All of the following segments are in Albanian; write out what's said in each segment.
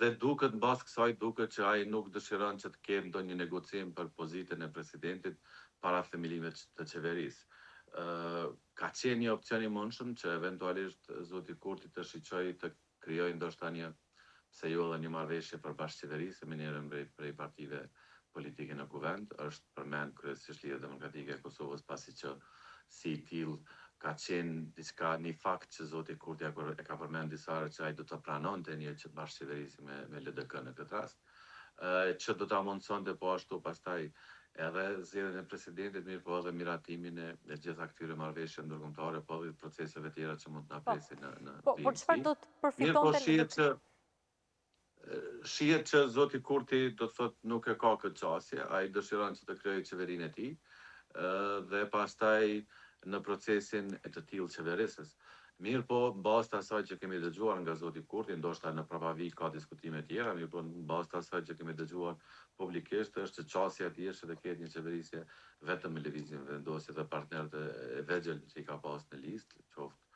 Dhe duket mbas kësaj duket që ai nuk dëshiron që të ketë ndonjë negocim për pozitën e presidentit para themelimit të qeverisë. Ka qenë një opcion i mundshëm që eventualisht zoti Kurti të shiqojë të krijojë ndoshta një pse jo edhe një marrëveshje për bashkëqeverisje me njërin prej partive politike në kuvend, është përmend kryesisht Lidhja Demokratike e Kosovës, pasi që si i tillë ka qenë diçka një fakt që zoti Kurti e ka përmend disa herë që ai do të pranonte një që të bashkëqeverisë me LDK në këtë rast, që do ta mundsonte po ashtu pastaj edhe zgjedhjen e presidentit, mirë po edhe miratimin e gjitha këtyre marrëveshjeve ndërkombëtare, po edhe proceseve tjera që mund të na presin në Po çfarë do të përfitonte? Shihet që zoti Kurti do të thotë nuk e ka këtë qasje, ai dëshiron që të krijojë qeverinë e tij, dhe pastaj në procesin e të tillë qeverisës. Mirë po, bazë të asaj që kemi dëgjuar nga zoti Kurti, ndoshta në prapavi ka diskutime tjera, mirë po në bazë të asaj që kemi dëgjuar publikisht është që qasja e tij është të ketë një qeverisje vetëm me lëvizjen vendosje dhe partnerët e vegjël që i ka pas në listë, qoftë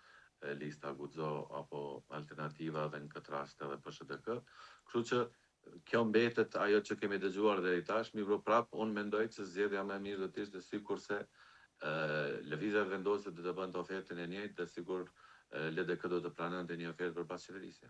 lista Guxo apo alternativa dhe në këtë rast edhe PSHDK. Kështu që kjo mbetet ajo që kemi dëgjuar deri tash, mirë prap unë mendoj që zgjedhja më e mirë do të ishte sikurse lëvizja vendosje do të bënte ofertën e njëjtë dhe sigur LDK do të pranonte një ofertë për bashkëqeverisje.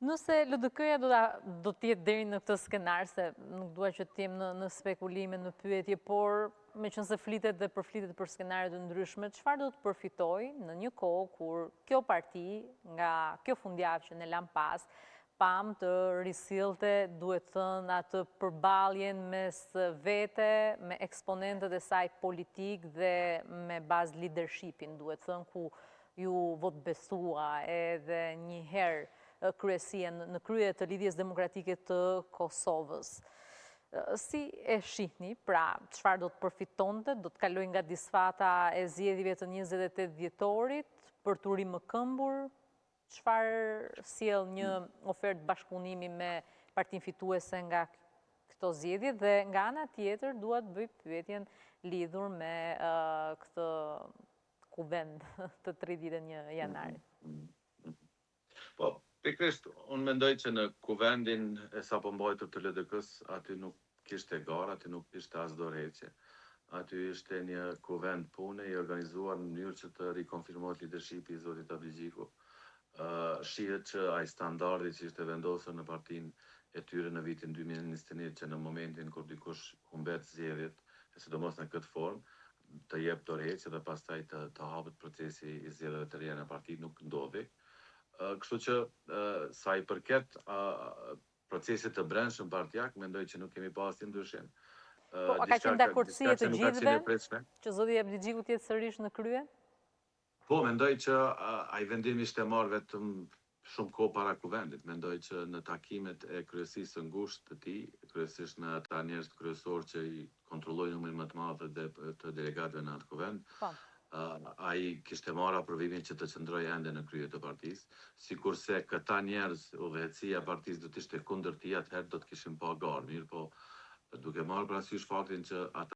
Nëse LDK-ja do të jetë deri në këtë skenar, se nuk dua që të jem në spekulime, në pyetje, por meqense flitet dhe përflitet për skenare të ndryshme, çfarë do të përfitojë në një kohë kur kjo parti, nga kjo fundjavë që ne lam pas, pam të risillte, duhet thënë, atë përballjen mes vete, me eksponentët e saj politik dhe me bazë leadershipin, duhet thënë, ku ju vot besua edhe një herë kryesia në krye të Lidhjes Demokratike të Kosovës. Si e shihni, pra, çfarë do të përfitonte, do të kalojë nga disfata e zgjedhjeve të 28 dhjetorit për të rimëkëmbur, çfarë sjell një ofertë bashkëpunimi me partinë fituese nga këto zgjedhje dhe nga ana tjetër dua të bëj pyetjen lidhur me këtë kuvend të 31 janarit. Po, pikërisht, unë mendoj që në kuvendin e sapo mbajtur të LDK-s, aty nuk kishte garë, aty nuk kishte as dorëheqje. Aty ishte një kuvend pune i organizuar në mënyrë që të rikonfirmohet leadershipi i zotit Abdigjiku. Shihet që ai standardi që ishte vendosur në partinë e tyre në vitin 2021, që në momentin kur dikush humbet zgjedhjet, sidomos në këtë formë, të jep dorëheqje dhe pastaj të hapet procesi i zgjedhjeve të reja në parti, nuk ndodhi. Kështu që sa i përket procesit të brendshëm partijak, mendoj që nuk kemi pas asnjë ndryshim. Po, a ka qenë dakordsi e të gjithëve që zoti Abdigjiku të jetë sërish në krye? Po, mendoj që ai vendim ishte marrë vetëm shumë kohë para kuvendit. Mendoj që në takimet e kryesisë së ngushtë të tij, kryesisht në ata njerëz kryesorë që i kontrollojnë numrin më të madh të delegatëve në atë kuvend, ai kishte marrë aprovimin që të qëndrojë ende në krye të partisë, sikurse këta njerëz, udhëheqësia e partisë do të ishte kundër tij, atëherë do të kishin pa garë, mirë po duke marrë parasysh faktin që ata